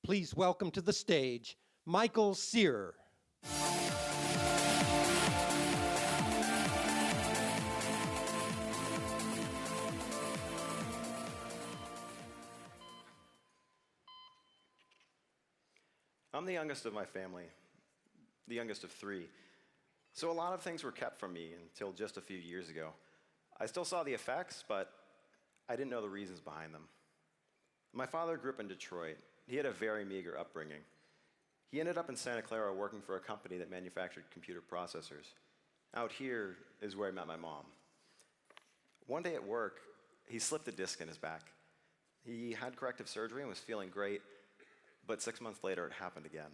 Please welcome to the stage, Michael Sear. I'm the youngest of my family, the youngest of three. So a lot of things were kept from me until just a few years ago. I still saw the effects, but I didn't know the reasons behind them. My father grew up in Detroit. He had a very meager upbringing. He ended up in Santa Clara working for a company that manufactured computer processors. Out here is where I met my mom. One day at work, he slipped a disc in his back. He had corrective surgery and was feeling great, but 6 months later, it happened again.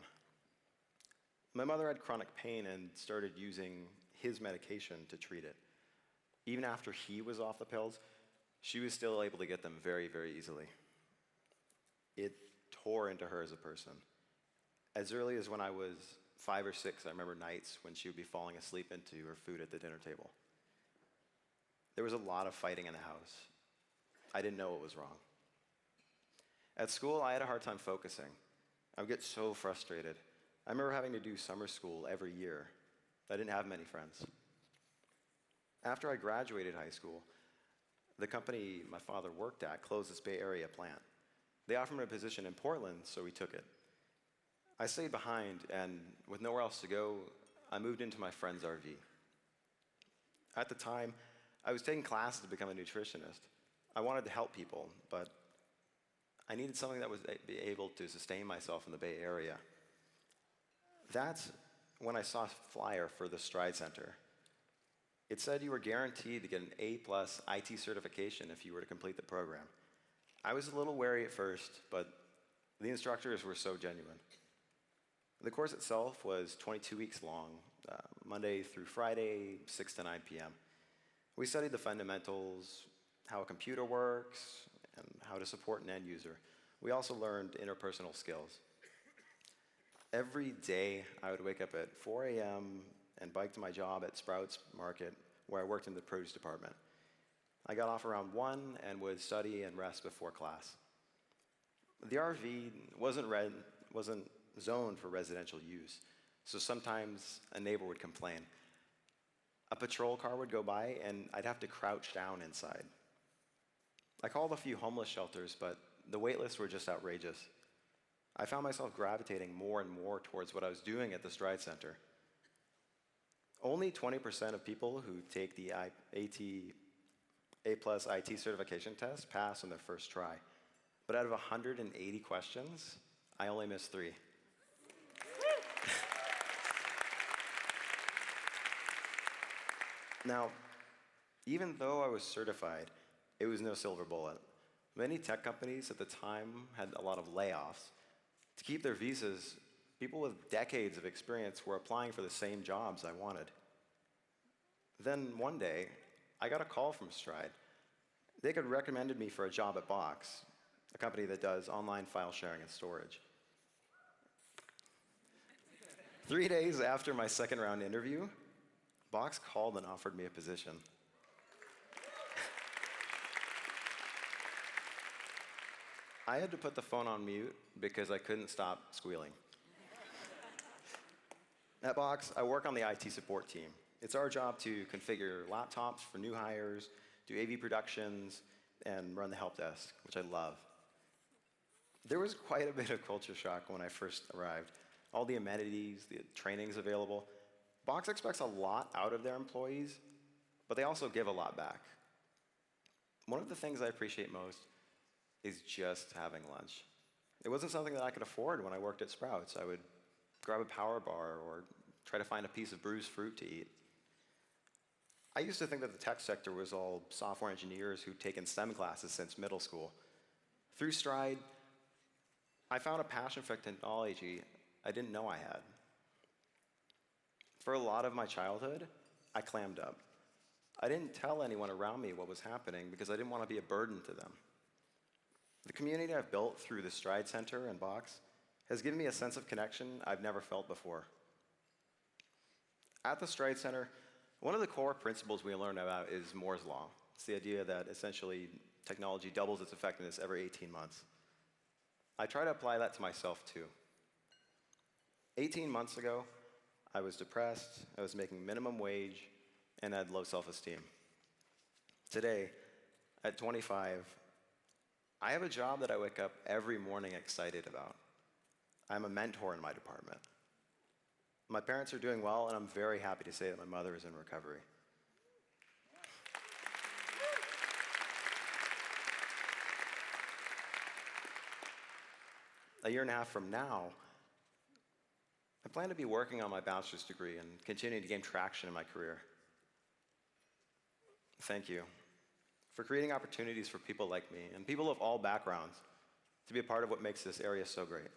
My mother had chronic pain and started using his medication to treat it. Even after he was off the pills, she was still able to get them very, very easily. It tore into her as a person. As early as when I was 5 or 6, I remember nights when she would be falling asleep into her food at the dinner table. There was a lot of fighting in the house. I didn't know what was wrong. At school, I had a hard time focusing. I would get so frustrated. I remember having to do summer school every year. I didn't have many friends. After I graduated high school, the company my father worked at closed its Bay Area plant. They offered me a position in Portland, so we took it. I stayed behind, and with nowhere else to go, I moved into my friend's RV. At the time, I was taking classes to become a nutritionist. I wanted to help people, but I needed something that would be able to sustain myself in the Bay Area. That's when I saw a flyer for the Stride Center. It said you were guaranteed to get an A+ IT certification if you were to complete the program. I was a little wary at first, but the instructors were so genuine. The course itself was 22 weeks long, Monday through Friday, 6 to 9 p.m. We studied the fundamentals, how a computer works, and how to support an end user. We also learned interpersonal skills. Every day, I would wake up at 4 a.m. and bike to my job at Sprouts Market, where I worked in the produce department. I got off around 1 and would study and rest before class. The RV wasn't zoned for residential use, so sometimes a neighbor would complain. A patrol car would go by, and I'd have to crouch down inside. I called a few homeless shelters, but the wait lists were just outrageous. I found myself gravitating more and more towards what I was doing at the Stride Center. Only 20% of people who take the A+ IT certification test pass on their first try. But out of 180 questions, I only missed 3. Now, even though I was certified, it was no silver bullet. Many tech companies at the time had a lot of layoffs. To keep their visas, people with decades of experience were applying for the same jobs I wanted. Then one day, I got a call from Stride. They had recommended me for a job at Box, a company that does online file sharing and storage. 3 days after my second round interview, Box called and offered me a position. I had to put the phone on mute because I couldn't stop squealing. At Box, I work on the IT support team. It's our job to configure laptops for new hires, do AV productions, and run the help desk, which I love. There was quite a bit of culture shock when I first arrived. All the amenities, the trainings available. Box expects a lot out of their employees, but they also give a lot back. One of the things I appreciate most is just having lunch. It wasn't something that I could afford when I worked at Sprouts. I would grab a power bar or try to find a piece of bruised fruit to eat. I used to think that the tech sector was all software engineers who'd taken STEM classes since middle school. Through Stride, I found a passion for technology I didn't know I had. For a lot of my childhood, I clammed up. I didn't tell anyone around me what was happening because I didn't want to be a burden to them. The community I've built through the Stride Center and Box has given me a sense of connection I've never felt before. At the Stride Center, one of the core principles we learn about is Moore's Law. It's the idea that essentially technology doubles its effectiveness every 18 months. I try to apply that to myself too. 18 months ago, I was depressed, I was making minimum wage, and I had low self-esteem. Today, at 25, I have a job that I wake up every morning excited about. I'm a mentor in my department. My parents are doing well, and I'm very happy to say that my mother is in recovery. A year and a half from now, I plan to be working on my bachelor's degree and continuing to gain traction in my career. Thank you for creating opportunities for people like me and people of all backgrounds to be a part of what makes this area so great.